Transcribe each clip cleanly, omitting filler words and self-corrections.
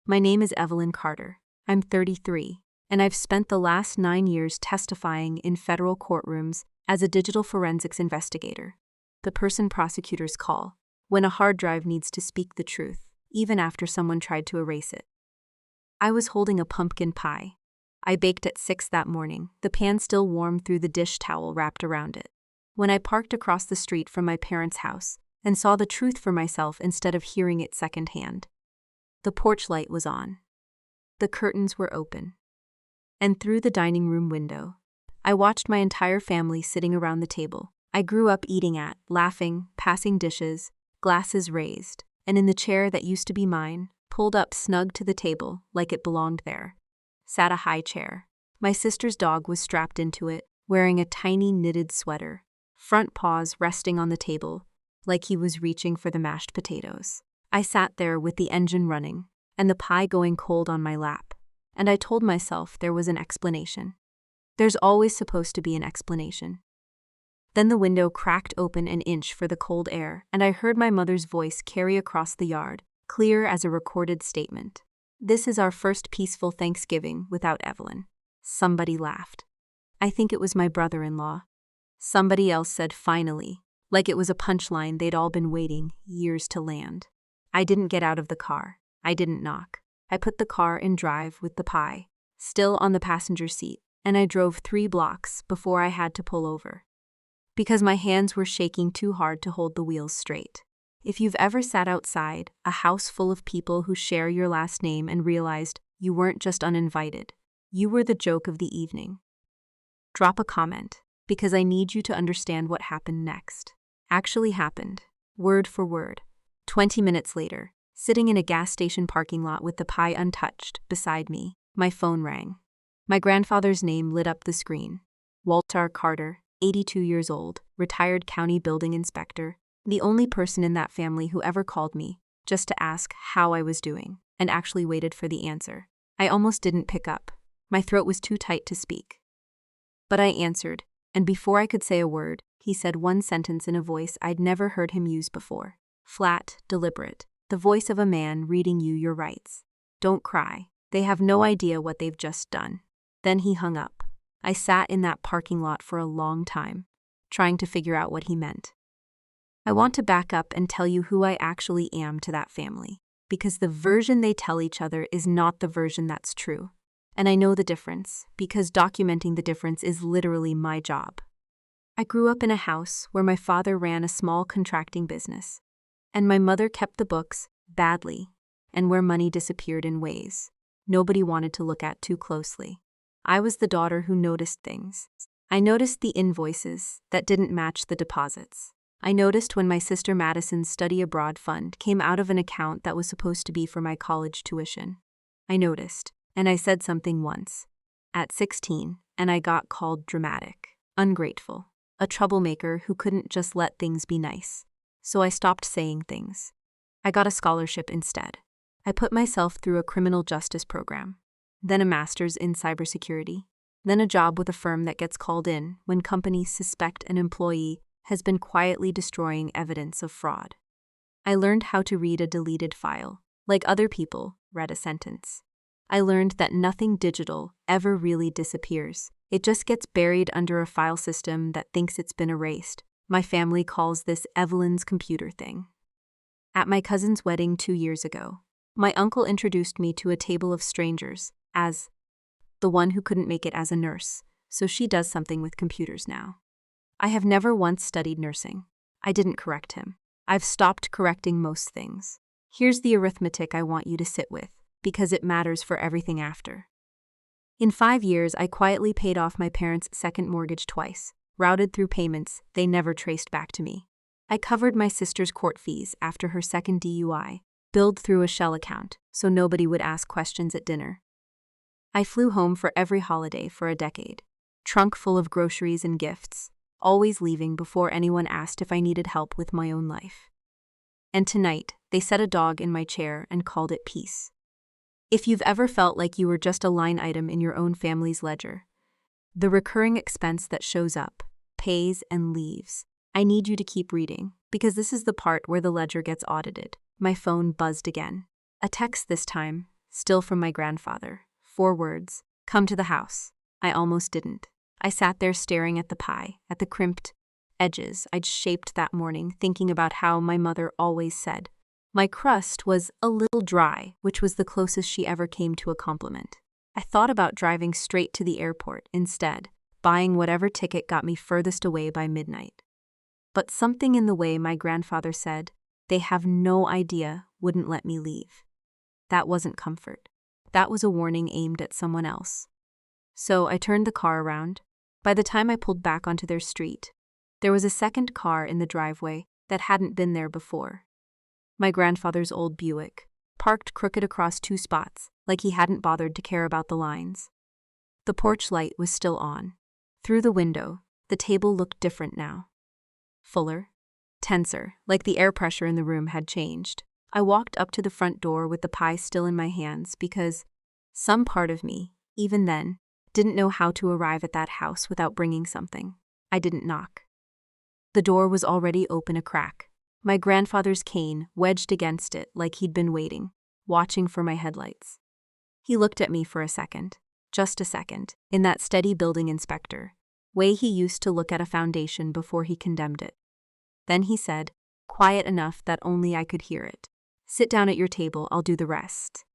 My name is Evelyn Carter. I'm 33, and I've spent the last 9 years testifying in federal courtrooms as a digital forensics investigator, the person prosecutors call when a hard drive needs to speak the truth, even after someone tried to erase it. I was holding a pumpkin pie. I baked at 6 that morning, the pan still warm through the dish towel wrapped around it, when I parked across the street from my parents' house and saw the truth for myself instead of hearing it secondhand. The porch light was on. The curtains were open. And through the dining room window, I watched my entire family sitting around the table I grew up eating at, laughing, passing dishes, glasses raised, and in the chair that used to be mine, pulled up snug to the table like it belonged there, sat a high chair. My sister's dog was strapped into it, wearing a tiny knitted sweater, front paws resting on the table, like he was reaching for the mashed potatoes. I sat there with the engine running, and the pie going cold on my lap, and I told myself there was an explanation. There's always supposed to be an explanation. Then the window cracked open an inch for the cold air, and I heard my mother's voice carry across the yard, clear as a recorded statement. "This is our first peaceful Thanksgiving without Evelyn." Somebody laughed. I think it was my brother-in-law. Somebody else said finally, like it was a punchline they'd all been waiting years to land. I didn't get out of the car. I didn't knock. I put the car in drive with the pie, still on the passenger seat, and I drove 3 blocks before I had to pull over, because my hands were shaking too hard to hold the wheels straight. If you've ever sat outside a house full of people who share your last name and realized you weren't just uninvited, you were the joke of the evening, drop a comment, because I need you to understand what happened next. Actually happened, word for word. 20 minutes later, sitting in a gas station parking lot with the pie untouched beside me, my phone rang. My grandfather's name lit up the screen. Walter Carter, 82 years old, retired county building inspector, the only person in that family who ever called me just to ask how I was doing, and actually waited for the answer. I almost didn't pick up. My throat was too tight to speak. But I answered, and before I could say a word, he said one sentence in a voice I'd never heard him use before. Flat, deliberate, the voice of a man reading you your rights. "Don't cry. They have no idea what they've just done." Then he hung up. I sat in that parking lot for a long time, trying to figure out what he meant. I want to back up and tell you who I actually am to that family, because the version they tell each other is not the version that's true. And I know the difference, because documenting the difference is literally my job. I grew up in a house where my father ran a small contracting business, and my mother kept the books badly, and where money disappeared in ways nobody wanted to look at too closely. I was the daughter who noticed things. I noticed the invoices that didn't match the deposits. I noticed when my sister Madison's study abroad fund came out of an account that was supposed to be for my college tuition. I noticed, and I said something once, at 16, and I got called dramatic, ungrateful, a troublemaker who couldn't just let things be nice. So I stopped saying things. I got a scholarship instead. I put myself through a criminal justice program, then a master's in cybersecurity, then a job with a firm that gets called in when companies suspect an employee has been quietly destroying evidence of fraud. I learned how to read a deleted file, like other people read a sentence. I learned that nothing digital ever really disappears. It just gets buried under a file system that thinks it's been erased. My family calls this Evelyn's computer thing. At my cousin's wedding 2 years ago, my uncle introduced me to a table of strangers as the one who couldn't make it as a nurse, so she does something with computers now. I have never once studied nursing. I didn't correct him. I've stopped correcting most things. Here's the arithmetic I want you to sit with, because it matters for everything after. In 5 years, I quietly paid off my parents' second mortgage twice, routed through payments they never traced back to me. I covered my sister's court fees after her second DUI, billed through a shell account so nobody would ask questions at dinner. I flew home for every holiday for a decade, trunk full of groceries and gifts, always leaving before anyone asked if I needed help with my own life. And tonight, they set a dog in my chair and called it peace. If you've ever felt like you were just a line item in your own family's ledger, the recurring expense that shows up, pays, and leaves, I need you to keep reading, because this is the part where the ledger gets audited. My phone buzzed again. A text this time, still from my grandfather. 4 words. Come to the house. I almost didn't. I sat there staring at the pie, at the crimped edges I'd shaped that morning, thinking about how my mother always said my crust was a little dry, which was the closest she ever came to a compliment. I thought about driving straight to the airport instead, buying whatever ticket got me furthest away by midnight. But something in the way my grandfather said, "They have no idea," wouldn't let me leave. That wasn't comfort. That was a warning aimed at someone else. So I turned the car around. By the time I pulled back onto their street, there was a second car in the driveway that hadn't been there before. My grandfather's old Buick, parked crooked across 2 spots, like he hadn't bothered to care about the lines. The porch light was still on. Through the window, the table looked different now. Fuller, tenser, like the air pressure in the room had changed. I walked up to the front door with the pie still in my hands because some part of me, even then, didn't know how to arrive at that house without bringing something. I didn't knock. The door was already open a crack. My grandfather's cane wedged against it like he'd been waiting, watching for my headlights. He looked at me for a second, just a second, in that steady building inspector way he used to look at a foundation before he condemned it. Then he said, quiet enough that only I could hear it, "Sit down at your table, I'll do the rest."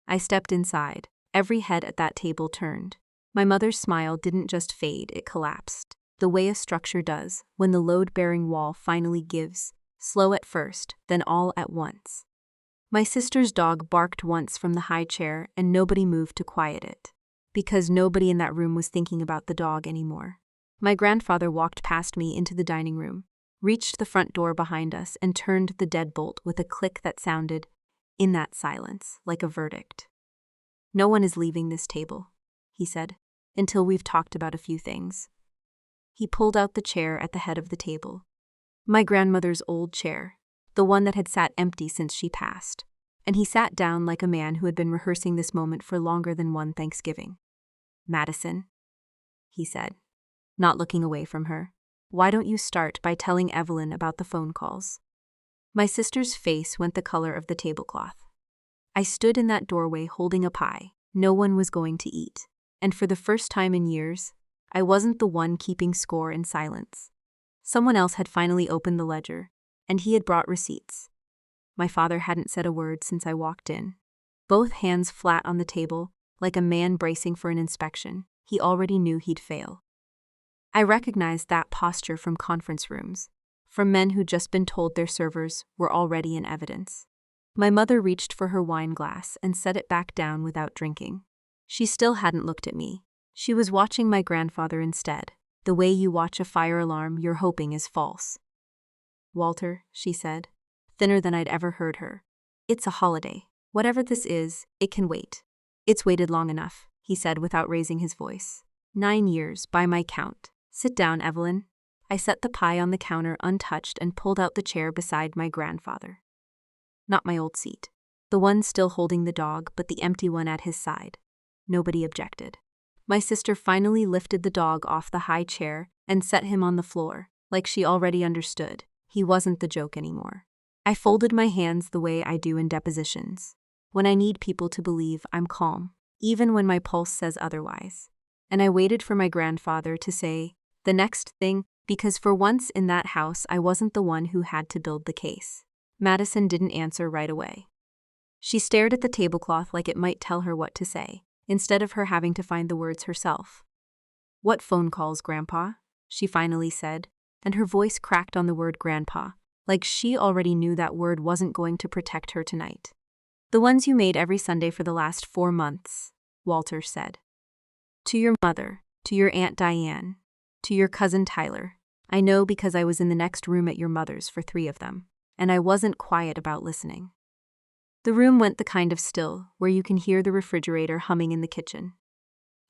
I stepped inside. Every head at that table turned. My mother's smile didn't just fade, it collapsed, the way a structure does when the load-bearing wall finally gives, slow at first, then all at once. My sister's dog barked once from the high chair and nobody moved to quiet it, because nobody in that room was thinking about the dog anymore. My grandfather walked past me into the dining room, reached the front door behind us, and turned the deadbolt with a click that sounded, in that silence, like a verdict. "No one is leaving this table," he said, "until we've talked about a few things." He pulled out the chair at the head of the table. My grandmother's old chair, the one that had sat empty since she passed, and he sat down like a man who had been rehearsing this moment for longer than one Thanksgiving. "Madison," he said, not looking away from her, "why don't you start by telling Evelyn about the phone calls?" My sister's face went the color of the tablecloth. I stood in that doorway holding a pie no one was going to eat, and for the first time in years, I wasn't the one keeping score in silence. Someone else had finally opened the ledger, and he had brought receipts. My father hadn't said a word since I walked in. Both hands flat on the table, like a man bracing for an inspection. He already knew he'd fail. I recognized that posture from conference rooms, from men who'd just been told their servers were already in evidence. My mother reached for her wine glass and set it back down without drinking. She still hadn't looked at me. She was watching my grandfather instead, the way you watch a fire alarm you're hoping is false. "Walter," she said, thinner than I'd ever heard her, "it's a holiday. Whatever this is, it can wait." "It's waited long enough," he said without raising his voice. 9 years, by my count. "Sit down, Evelyn." I set the pie on the counter untouched and pulled out the chair beside my grandfather. Not my old seat. The one still holding the dog, but the empty one at his side. Nobody objected. My sister finally lifted the dog off the high chair and set him on the floor, like she already understood. He wasn't the joke anymore. I folded my hands the way I do in depositions, when I need people to believe I'm calm, even when my pulse says otherwise. And I waited for my grandfather to say the next thing, because for once in that house I wasn't the one who had to build the case. Madison didn't answer right away. She stared at the tablecloth like it might tell her what to say, instead of her having to find the words herself. "What phone calls, Grandpa?" she finally said, and her voice cracked on the word grandpa, like she already knew that word wasn't going to protect her tonight. "The ones you made every Sunday for the last 4 months, Walter said. To your mother, to your Aunt Diane, to your cousin Tyler. I know because I was in the next room at your mother's for 3 of them, and I wasn't quiet about listening." The room went the kind of still where you can hear the refrigerator humming in the kitchen.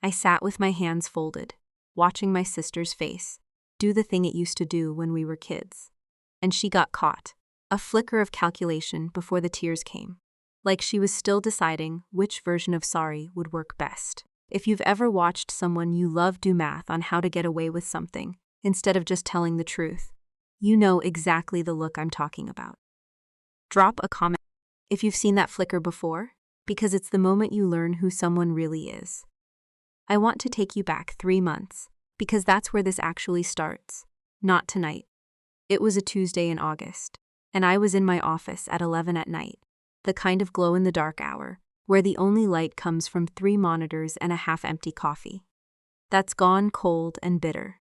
I sat with my hands folded, watching my sister's face do the thing it used to do when we were kids. And she got caught, a flicker of calculation before the tears came, like she was still deciding which version of sorry would work best. If you've ever watched someone you love do math on how to get away with something, instead of just telling the truth, you know exactly the look I'm talking about. Drop a comment if you've seen that flicker before. because it's the moment you learn who someone really is. I want to take you back 3 months, because that's where this actually starts, not tonight. It was a Tuesday in August, and I was in my office at 11 at night, the kind of glow-in-the-dark hour where the only light comes from 3 monitors and a half-empty coffee. That's gone cold and bitter.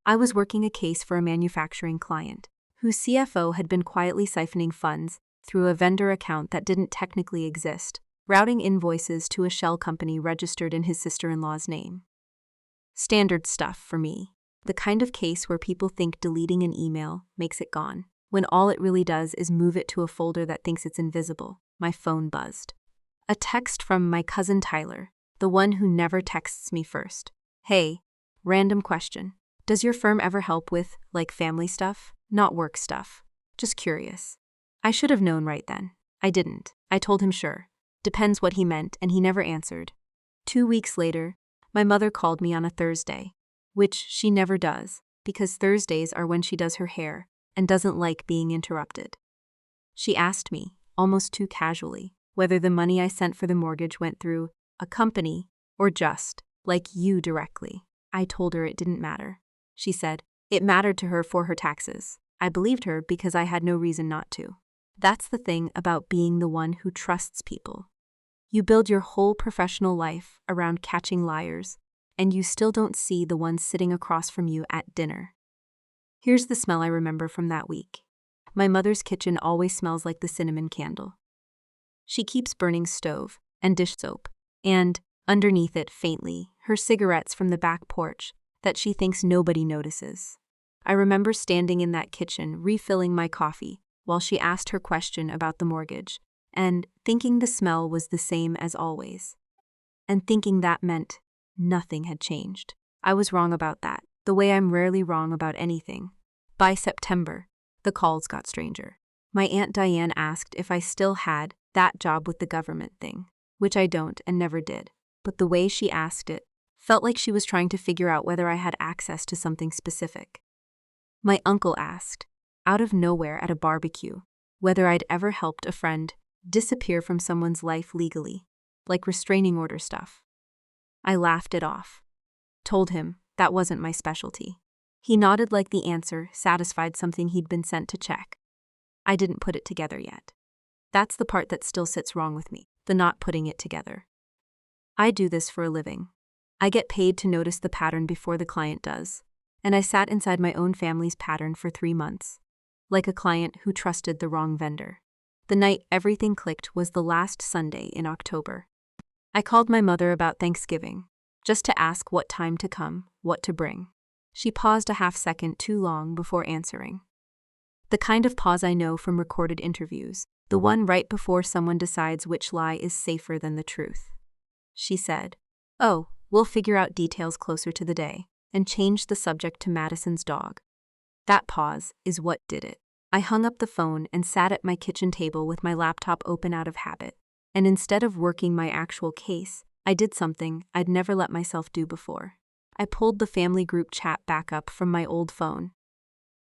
I was working a case for a manufacturing client, whose CFO had been quietly siphoning funds through a vendor account that didn't technically exist, routing invoices to a shell company registered in his sister-in-law's name. Standard stuff for me. The kind of case where people think deleting an email makes it gone, when all it really does is move it to a folder that thinks it's invisible. My phone buzzed. A text from my cousin Tyler, the one who never texts me first. Hey, random question. Does your firm ever help with, family stuff? Not work stuff. Just curious. I should have known right then. I didn't. I told him sure. Depends what he meant, and he never answered. 2 weeks later, my mother called me on a Thursday, which she never does, because Thursdays are when she does her hair and doesn't like being interrupted. She asked me, almost too casually, whether the money I sent for the mortgage went through a company or just, like you directly. I told her it didn't matter. She said it mattered to her for her taxes. I believed her because I had no reason not to. That's the thing about being the one who trusts people. You build your whole professional life around catching liars, and you still don't see the ones sitting across from you at dinner. Here's the smell I remember from that week. My mother's kitchen always smells like the cinnamon candle. She keeps burning stove and dish soap, and, underneath it faintly, her cigarettes from the back porch that she thinks nobody notices. I remember standing in that kitchen refilling my coffee while she asked her question about the mortgage, and thinking the smell was the same as always. And thinking that meant nothing had changed. I was wrong about that, the way I'm rarely wrong about anything. By September, the calls got stranger. My Aunt Diane asked if I still had that job with the government thing, which I don't and never did. But the way she asked it felt like she was trying to figure out whether I had access to something specific. My uncle asked, out of nowhere at a barbecue, whether I'd ever helped a friend disappear from someone's life legally, like restraining order stuff. I laughed it off. Told him that wasn't my specialty. He nodded like the answer satisfied something he'd been sent to check. I didn't put it together yet. That's the part that still sits wrong with me, the not putting it together. I do this for a living. I get paid to notice the pattern before the client does, and I sat inside my own family's pattern for 3 months, like a client who trusted the wrong vendor. The night everything clicked was the last Sunday in October. I called my mother about Thanksgiving, just to ask what time to come, what to bring. She paused a half-second too long before answering. The kind of pause I know from recorded interviews, the one right before someone decides which lie is safer than the truth. She said, "Oh, we'll figure out details closer to the day," and changed the subject to Madison's dog. That pause is what did it. I hung up the phone and sat at my kitchen table with my laptop open out of habit, and instead of working my actual case, I did something I'd never let myself do before. I pulled the family group chat back up from my old phone,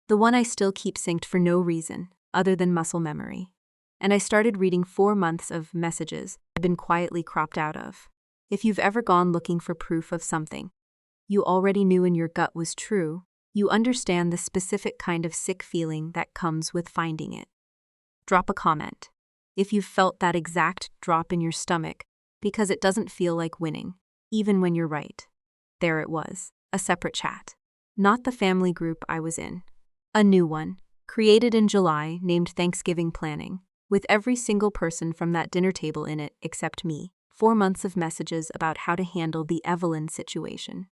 the one I still keep synced for no reason other than muscle memory, and I started reading 4 months of messages I'd been quietly cropped out of. If you've ever gone looking for proof of something you already knew in your gut was true, you understand the specific kind of sick feeling that comes with finding it. Drop a comment if you've felt that exact drop in your stomach, because it doesn't feel like winning, even when you're right. There it was, a separate chat. Not the family group I was in. A new one, created in July, named Thanksgiving Planning, with every single person from that dinner table in it except me. 4 months of messages about how to handle the Evelyn situation.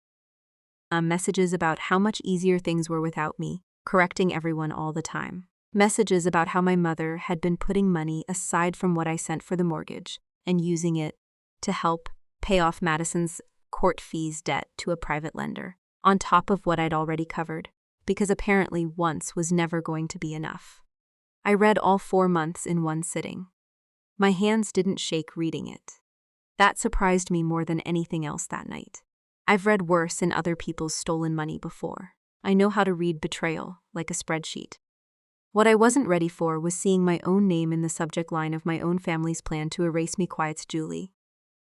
Messages about how much easier things were without me, correcting everyone all the time. Messages about how my mother had been putting money aside from what I sent for the mortgage and using it to help pay off Madison's court fees debt to a private lender, on top of what I'd already covered, because apparently once was never going to be enough. I read all 4 months in one sitting. My hands didn't shake reading it. That surprised me more than anything else that night. I've read worse in other people's stolen money before. I know how to read betrayal like a spreadsheet. What I wasn't ready for was seeing my own name in the subject line of my own family's plan to erase me quiet's Julie.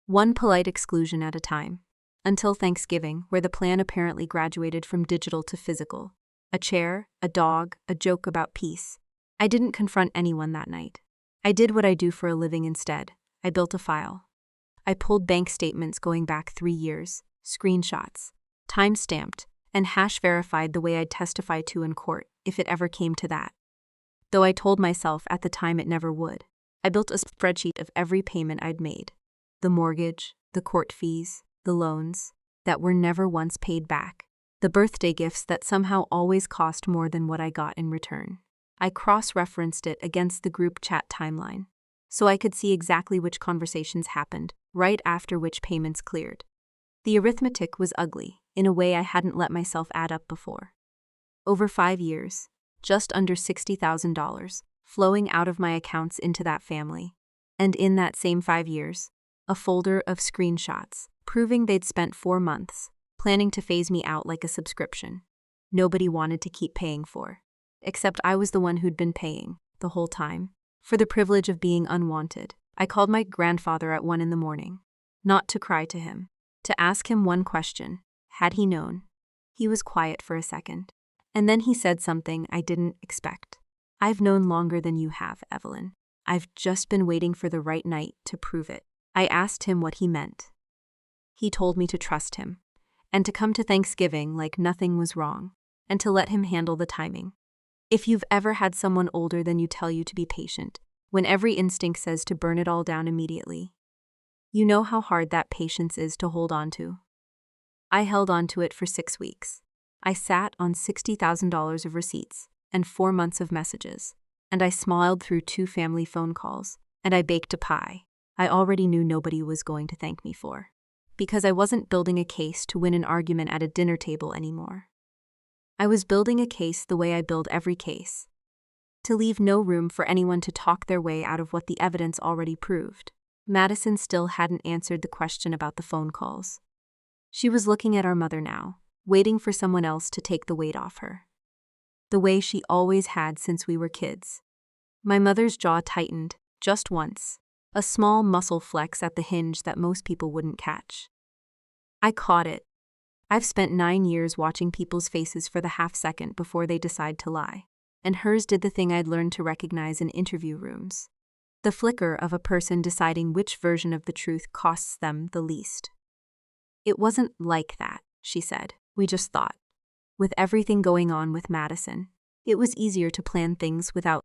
One polite exclusion at a time. Until Thanksgiving, where the plan apparently graduated from digital to physical. A chair, a dog, a joke about peace. I didn't confront anyone that night. I did what I do for a living instead. I built a file. I pulled bank statements going back 3 years, screenshots, time-stamped, and hash-verified the way I'd testify to in court, if it ever came to that. Though I told myself at the time it never would. I built a spreadsheet of every payment I'd made. The mortgage, the court fees, the loans that were never once paid back, the birthday gifts that somehow always cost more than what I got in return. I cross-referenced it against the group chat timeline, so I could see exactly which conversations happened right after which payments cleared. The arithmetic was ugly, in a way I hadn't let myself add up before. Over 5 years, just under $60,000 flowing out of my accounts into that family. And in that same 5 years, a folder of screenshots proving they'd spent 4 months planning to phase me out like a subscription nobody wanted to keep paying for. Except I was the one who'd been paying, the whole time, for the privilege of being unwanted. I called my grandfather at 1 a.m, not to cry to him, to ask him one question. Had he known? He was quiet for a second, and then he said something I didn't expect. I've known longer than you have, Evelyn. I've just been waiting for the right night to prove it. I asked him what he meant. He told me to trust him, and to come to Thanksgiving like nothing was wrong, and to let him handle the timing. If you've ever had someone older than you tell you to be patient, when every instinct says to burn it all down immediately, you know how hard that patience is to hold on to. I held on to it for 6 weeks. I sat on $60,000 of receipts and 4 months of messages, and I smiled through 2 family phone calls, and I baked a pie I already knew nobody was going to thank me for, because I wasn't building a case to win an argument at a dinner table anymore. I was building a case the way I build every case, to leave no room for anyone to talk their way out of what the evidence already proved. Madison still hadn't answered the question about the phone calls. She was looking at our mother now, waiting for someone else to take the weight off her. The way she always had since we were kids. My mother's jaw tightened, just once, a small muscle flex at the hinge that most people wouldn't catch. I caught it. I've spent 9 years watching people's faces for the half second before they decide to lie, and hers did the thing I'd learned to recognize in interview rooms. The flicker of a person deciding which version of the truth costs them the least. It wasn't like that, she said. We just thought. With everything going on with Madison, it was easier to plan things without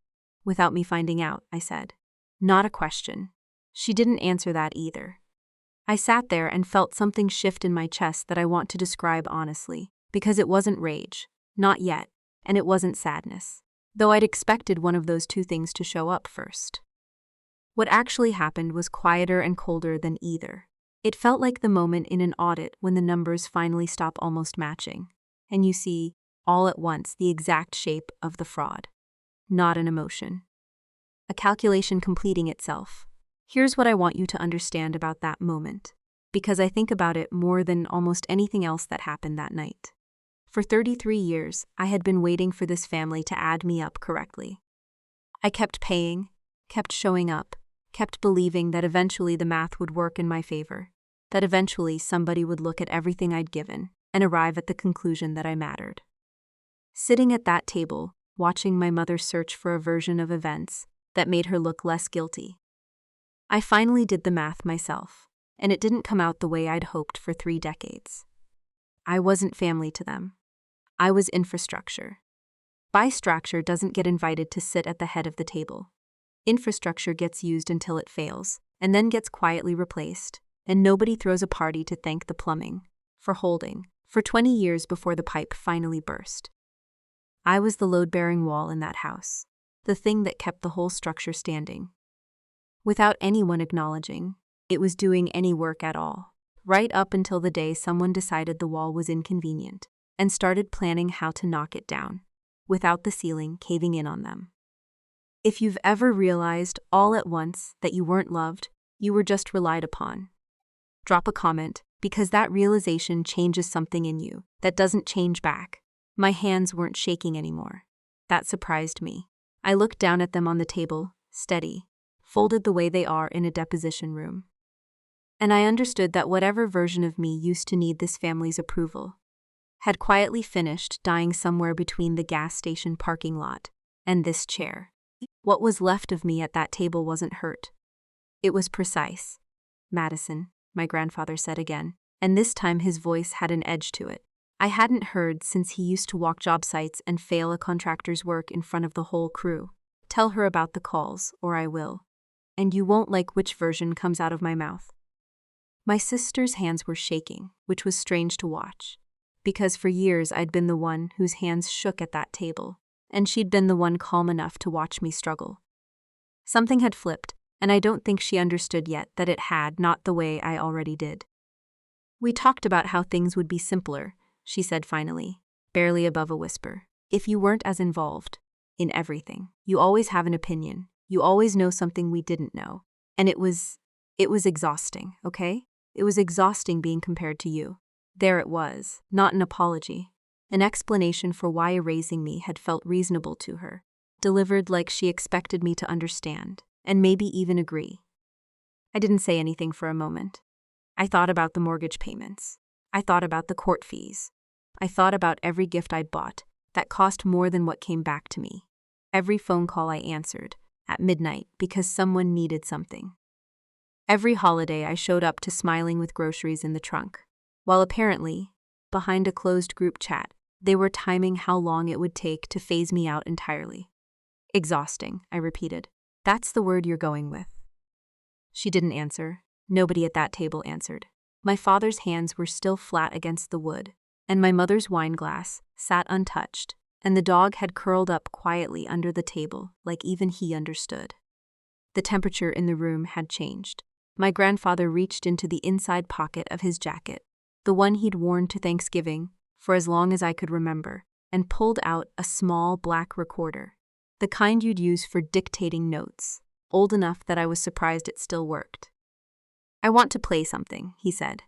me finding out, I said. Not a question. She didn't answer that either. I sat there and felt something shift in my chest that I want to describe honestly, because it wasn't rage, not yet, and it wasn't sadness, though I'd expected one of those two things to show up first. What actually happened was quieter and colder than either. It felt like the moment in an audit when the numbers finally stop almost matching, and you see, all at once, the exact shape of the fraud. Not an emotion. A calculation completing itself. Here's what I want you to understand about that moment, because I think about it more than almost anything else that happened that night. For 33 years, I had been waiting for this family to add me up correctly. I kept paying, kept showing up, kept believing that eventually the math would work in my favor, that eventually somebody would look at everything I'd given and arrive at the conclusion that I mattered. Sitting at that table, watching my mother search for a version of events that made her look less guilty, I finally did the math myself, and it didn't come out the way I'd hoped for 3 decades. I wasn't family to them. I was infrastructure. Bystructure doesn't get invited to sit at the head of the table. Infrastructure gets used until it fails, and then gets quietly replaced, and nobody throws a party to thank the plumbing for holding for 20 years before the pipe finally burst. I was the load-bearing wall in that house, the thing that kept the whole structure standing. Without anyone acknowledging it was doing any work at all, right up until the day someone decided the wall was inconvenient and started planning how to knock it down, without the ceiling caving in on them. If you've ever realized all at once that you weren't loved, you were just relied upon, drop a comment, because that realization changes something in you that doesn't change back. My hands weren't shaking anymore. That surprised me. I looked down at them on the table, steady, folded the way they are in a deposition room. And I understood that whatever version of me used to need this family's approval had quietly finished dying somewhere between the gas station parking lot and this chair. What was left of me at that table wasn't hurt. It was precise. Madison, my grandfather said again, and this time his voice had an edge to it. I hadn't heard since he used to walk job sites and fail a contractor's work in front of the whole crew. Tell her about the calls, or I will. And you won't like which version comes out of my mouth. My sister's hands were shaking, which was strange to watch, because for years I'd been the one whose hands shook at that table, and she'd been the one calm enough to watch me struggle. Something had flipped, and I don't think she understood yet that it had, not the way I already did. We talked about how things would be simpler, she said finally, barely above a whisper. If you weren't as involved in everything, you always have an opinion. You always know something we didn't know. And it was exhausting, okay? It was exhausting being compared to you. There it was, not an apology. An explanation for why erasing me had felt reasonable to her, delivered like she expected me to understand, and maybe even agree. I didn't say anything for a moment. I thought about the mortgage payments. I thought about the court fees. I thought about every gift I'd bought that cost more than what came back to me. Every phone call I answered at midnight because someone needed something. Every holiday I showed up to smiling with groceries in the trunk, while apparently, behind a closed group chat, they were timing how long it would take to phase me out entirely. Exhausting, I repeated. That's the word you're going with. She didn't answer. Nobody at that table answered. My father's hands were still flat against the wood, and my mother's wine glass sat untouched, and the dog had curled up quietly under the table like even he understood. The temperature in the room had changed. My grandfather reached into the inside pocket of his jacket, the one he'd worn to Thanksgiving for as long as I could remember, and pulled out a small black recorder, the kind you'd use for dictating notes, old enough that I was surprised it still worked. I want to play something, he said,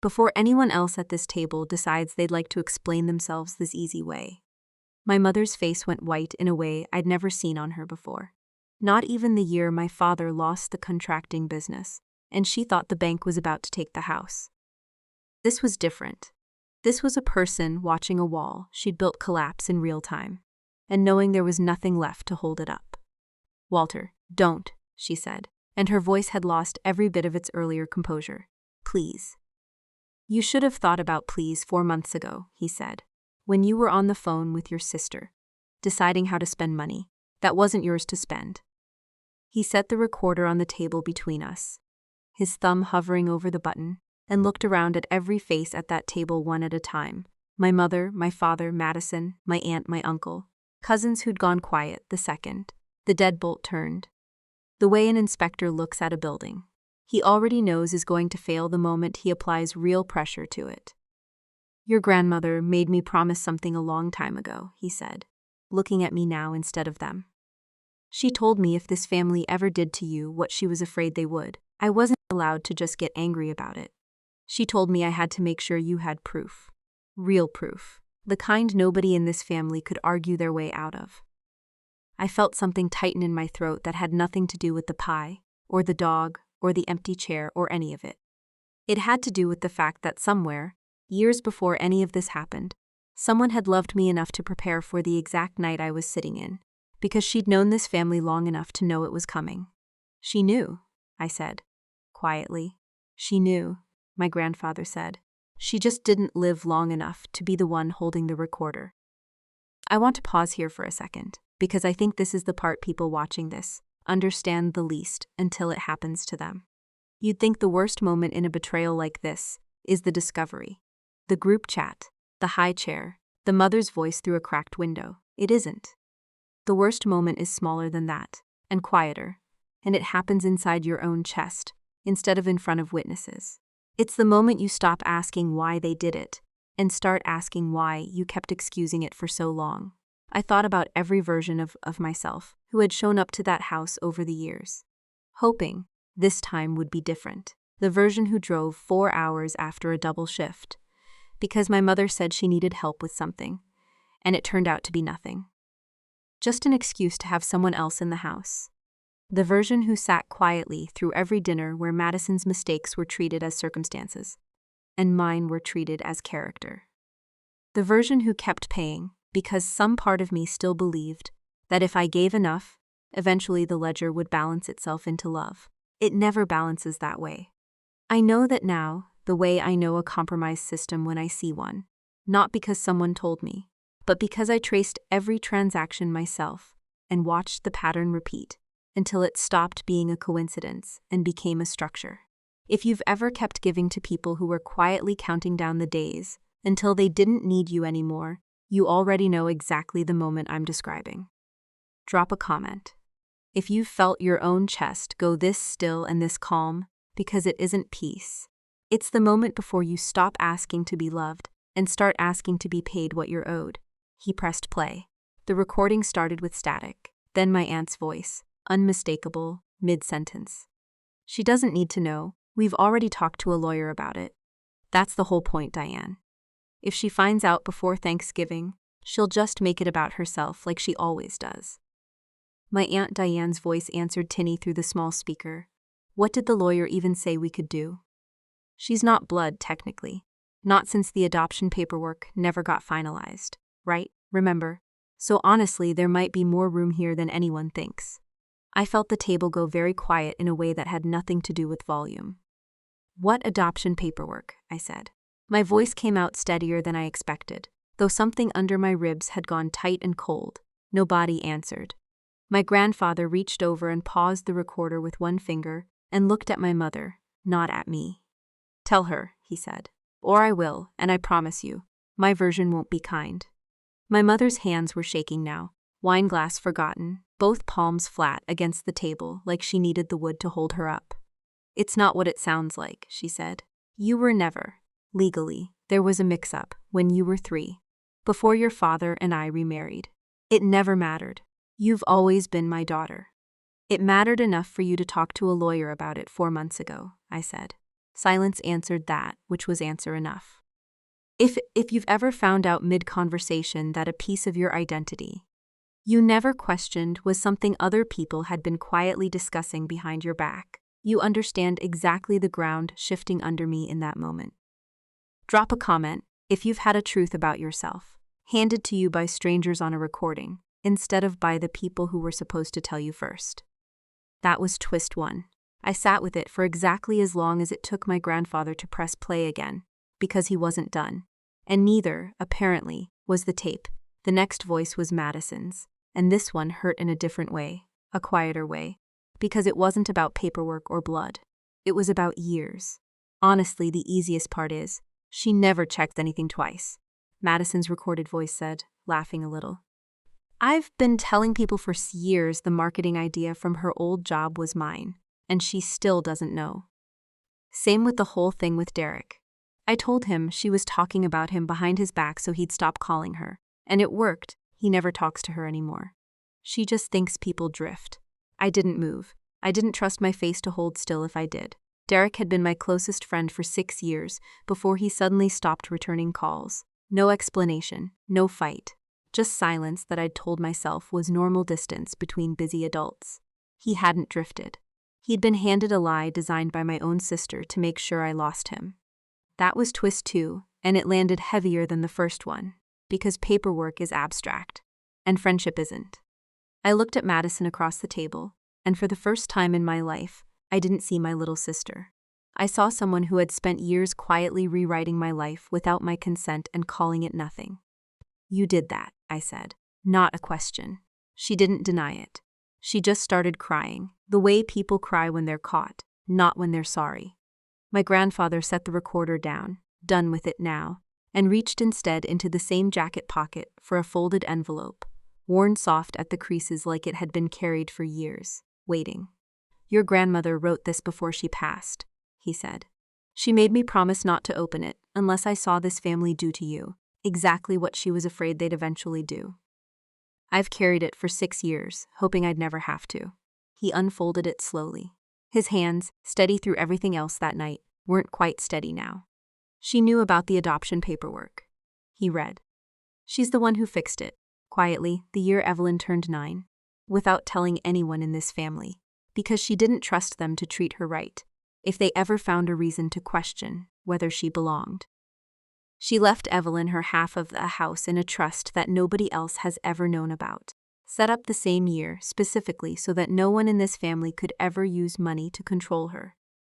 before anyone else at this table decides they'd like to explain themselves this easy way. My mother's face went white in a way I'd never seen on her before. Not even the year my father lost the contracting business, and she thought the bank was about to take the house. This was different. This was a person watching a wall she'd built collapse in real time, and knowing there was nothing left to hold it up. Walter, don't, she said, and her voice had lost every bit of its earlier composure. Please. You should have thought about please 4 months ago, he said, when you were on the phone with your sister, deciding how to spend money that wasn't yours to spend. He set the recorder on the table between us, his thumb hovering over the button, and looked around at every face at that table one at a time. My mother, my father, Madison, my aunt, my uncle, cousins who'd gone quiet the second the deadbolt turned. The way an inspector looks at a building, he already knows is going to fail the moment he applies real pressure to it. Your grandmother made me promise something a long time ago, he said, looking at me now instead of them. She told me if this family ever did to you what she was afraid they would, I wasn't allowed to just get angry about it. She told me I had to make sure you had proof. Real proof. The kind nobody in this family could argue their way out of. I felt something tighten in my throat that had nothing to do with the pie, or the dog, or the empty chair, or any of it. It had to do with the fact that somewhere, years before any of this happened, someone had loved me enough to prepare for the exact night I was sitting in, because she'd known this family long enough to know it was coming. She knew, I said, quietly. She knew, my grandfather said. She just didn't live long enough to be the one holding the recorder. I want to pause here for a second, because I think this is the part people watching this understand the least until it happens to them. You'd think the worst moment in a betrayal like this is the discovery. The group chat, the high chair, the mother's voice through a cracked window. It isn't. The worst moment is smaller than that, and quieter, and it happens inside your own chest, instead of in front of witnesses. It's the moment you stop asking why they did it, and start asking why you kept excusing it for so long. I thought about every version of myself who had shown up to that house over the years, hoping this time would be different. The version who drove 4 hours after a double shift, because my mother said she needed help with something, and it turned out to be nothing. just an excuse to have someone else in the house. The version who sat quietly through every dinner where Madison's mistakes were treated as circumstances, and mine were treated as character. The version who kept paying, because some part of me still believed that if I gave enough, eventually the ledger would balance itself into love. It never balances that way. I know that now, the way I know a compromise system when I see one, not because someone told me, but because I traced every transaction myself and watched the pattern repeat until it stopped being a coincidence and became a structure. If you've ever kept giving to people who were quietly counting down the days until they didn't need you anymore, you already know exactly the moment I'm describing. Drop a comment. If you've felt your own chest go this still and this calm, because it isn't peace. It's the moment before you stop asking to be loved and start asking to be paid what you're owed. He pressed play. The recording started with static, then my aunt's voice, unmistakable, mid-sentence. She doesn't need to know. We've already talked to a lawyer about it. That's the whole point, Diane. If she finds out before Thanksgiving, she'll just make it about herself like she always does. My Aunt Diane's voice answered tinny through the small speaker. What did the lawyer even say we could do? She's not blood, technically. Not since the adoption paperwork never got finalized, right? Remember? So honestly, there might be more room here than anyone thinks. I felt the table go very quiet in a way that had nothing to do with volume. What adoption paperwork? I said. My voice came out steadier than I expected, though something under my ribs had gone tight and cold. Nobody answered. My grandfather reached over and paused the recorder with one finger and looked at my mother, not at me. Tell her, he said. Or I will, and I promise you, my version won't be kind. My mother's hands were shaking now, wine glass forgotten, both palms flat against the table like she needed the wood to hold her up. It's not what it sounds like, she said. You were never, legally, there was a mix-up when you were 3, before your father and I remarried. It never mattered. You've always been my daughter. It mattered enough for you to talk to a lawyer about it 4 months ago, I said. Silence answered that, which was answer enough. If you've ever found out mid-conversation that a piece of your identity you never questioned was something other people had been quietly discussing behind your back, you understand exactly the ground shifting under me in that moment. Drop a comment if you've had a truth about yourself, handed to you by strangers on a recording, instead of by the people who were supposed to tell you first. That was twist 1. I sat with it for exactly as long as it took my grandfather to press play again, because he wasn't done. And neither, apparently, was the tape. The next voice was Madison's, and this one hurt in a different way, a quieter way, because it wasn't about paperwork or blood. It was about years. Honestly, the easiest part is, she never checked anything twice. Madison's recorded voice said, laughing a little. I've been telling people for years the marketing idea from her old job was mine, and she still doesn't know. Same with the whole thing with Derek. I told him she was talking about him behind his back so he'd stop calling her, and it worked. He never talks to her anymore. She just thinks people drift. I didn't move. I didn't trust my face to hold still if I did. Derek had been my closest friend for 6 years before he suddenly stopped returning calls. No explanation, no fight. Just silence that I'd told myself was normal distance between busy adults. He hadn't drifted. He'd been handed a lie designed by my own sister to make sure I lost him. That was twist 2, and it landed heavier than the first one, because paperwork is abstract, and friendship isn't. I looked at Madison across the table, and for the first time in my life, I didn't see my little sister. I saw someone who had spent years quietly rewriting my life without my consent and calling it nothing. You did that, I said. Not a question. She didn't deny it. She just started crying, the way people cry when they're caught, not when they're sorry. My grandfather set the recorder down, done with it now, and reached instead into the same jacket pocket for a folded envelope, worn soft at the creases like it had been carried for years, waiting. Your grandmother wrote this before she passed, he said. She made me promise not to open it unless I saw this family do to you exactly what she was afraid they'd eventually do. I've carried it for 6 years, hoping I'd never have to. He unfolded it slowly. His hands, steady through everything else that night, weren't quite steady now. She knew about the adoption paperwork. He read. She's the one who fixed it, quietly, the year Evelyn turned 9, without telling anyone in this family, because she didn't trust them to treat her right, if they ever found a reason to question whether she belonged. She left Evelyn her half of the house in a trust that nobody else has ever known about, set up the same year specifically so that no one in this family could ever use money to control her,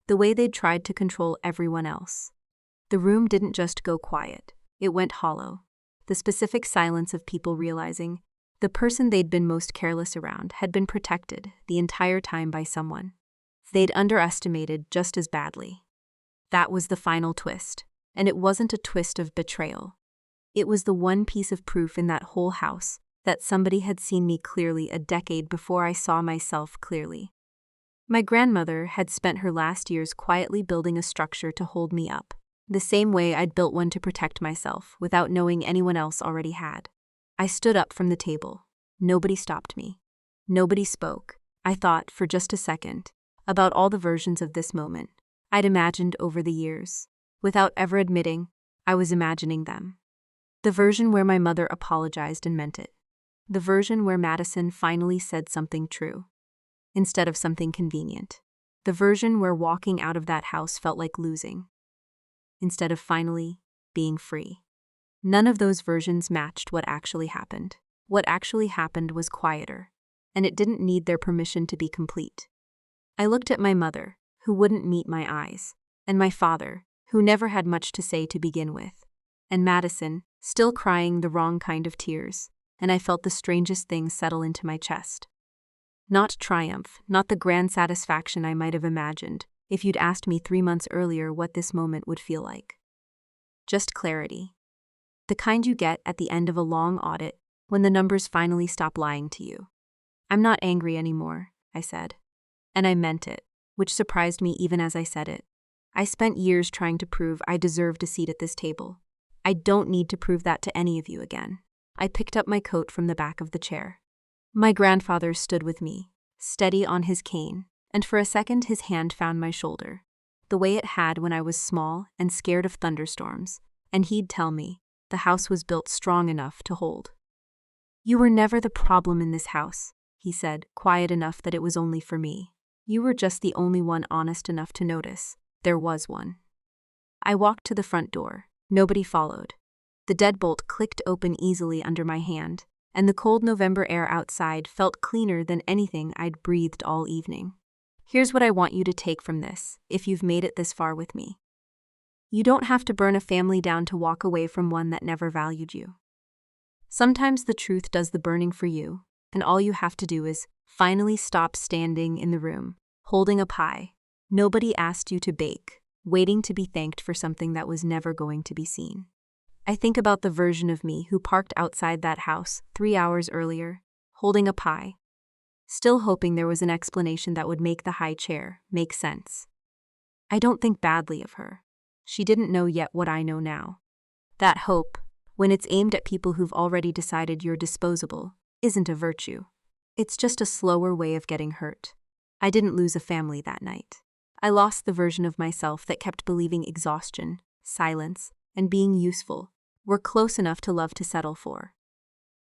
the way they'd tried to control everyone else. The room didn't just go quiet, it went hollow. The specific silence of people realizing the person they'd been most careless around had been protected the entire time by someone they'd underestimated just as badly. That was the final twist, and it wasn't a twist of betrayal. It was the one piece of proof in that whole house that somebody had seen me clearly a decade before I saw myself clearly. My grandmother had spent her last years quietly building a structure to hold me up, the same way I'd built one to protect myself without knowing anyone else already had. I stood up from the table. Nobody stopped me. Nobody spoke. I thought, for just a second, about all the versions of this moment I'd imagined over the years. Without ever admitting, I was imagining them. The version where my mother apologized and meant it. The version where Madison finally said something true, instead of something convenient. The version where walking out of that house felt like losing, instead of finally being free. None of those versions matched what actually happened. What actually happened was quieter, and it didn't need their permission to be complete. I looked at my mother, who wouldn't meet my eyes, and my father, who never had much to say to begin with, and Madison, still crying the wrong kind of tears, and I felt the strangest thing settle into my chest. Not triumph, not the grand satisfaction I might have imagined if you'd asked me 3 months earlier what this moment would feel like. Just clarity. The kind you get at the end of a long audit when the numbers finally stop lying to you. "I'm not angry anymore," I said. And I meant it, which surprised me even as I said it. I spent years trying to prove I deserved a seat at this table. I don't need to prove that to any of you again. I picked up my coat from the back of the chair. My grandfather stood with me, steady on his cane, and for a second his hand found my shoulder, the way it had when I was small and scared of thunderstorms, and he'd tell me the house was built strong enough to hold. "You were never the problem in this house," he said, quiet enough that it was only for me. "You were just the only one honest enough to notice there was one." I walked to the front door. Nobody followed. The deadbolt clicked open easily under my hand, and the cold November air outside felt cleaner than anything I'd breathed all evening. Here's what I want you to take from this, if you've made it this far with me. You don't have to burn a family down to walk away from one that never valued you. Sometimes the truth does the burning for you, and all you have to do is finally stop standing in the room, holding a pie nobody asked you to bake, waiting to be thanked for something that was never going to be seen. I think about the version of me who parked outside that house 3 hours earlier, holding a pie, still hoping there was an explanation that would make the high chair make sense. I don't think badly of her. She didn't know yet what I know now. That hope, when it's aimed at people who've already decided you're disposable, isn't a virtue. It's just a slower way of getting hurt. I didn't lose a family that night. I lost the version of myself that kept believing exhaustion, silence, and being useful were close enough to love to settle for.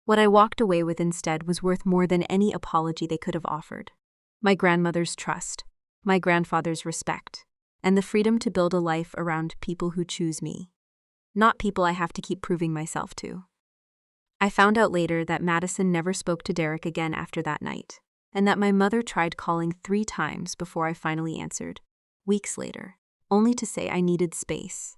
What I walked away with instead was worth more than any apology they could have offered. My grandmother's trust, my grandfather's respect, and the freedom to build a life around people who choose me, not people I have to keep proving myself to. I found out later that Madison never spoke to Derek again after that night, and that my mother tried calling 3 times before I finally answered, weeks later, only to say I needed space.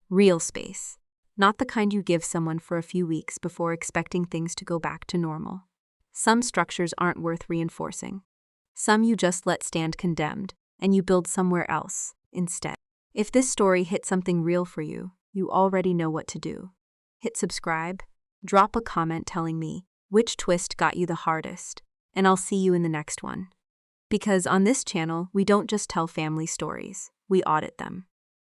Real space. Not the kind you give someone for a few weeks before expecting things to go back to normal. Some structures aren't worth reinforcing. Some you just let stand condemned, and you build somewhere else instead. If this story hit something real for you, you already know what to do. Hit subscribe, drop a comment telling me which twist got you the hardest, and I'll see you in the next one. Because on this channel, we don't just tell family stories, we audit them.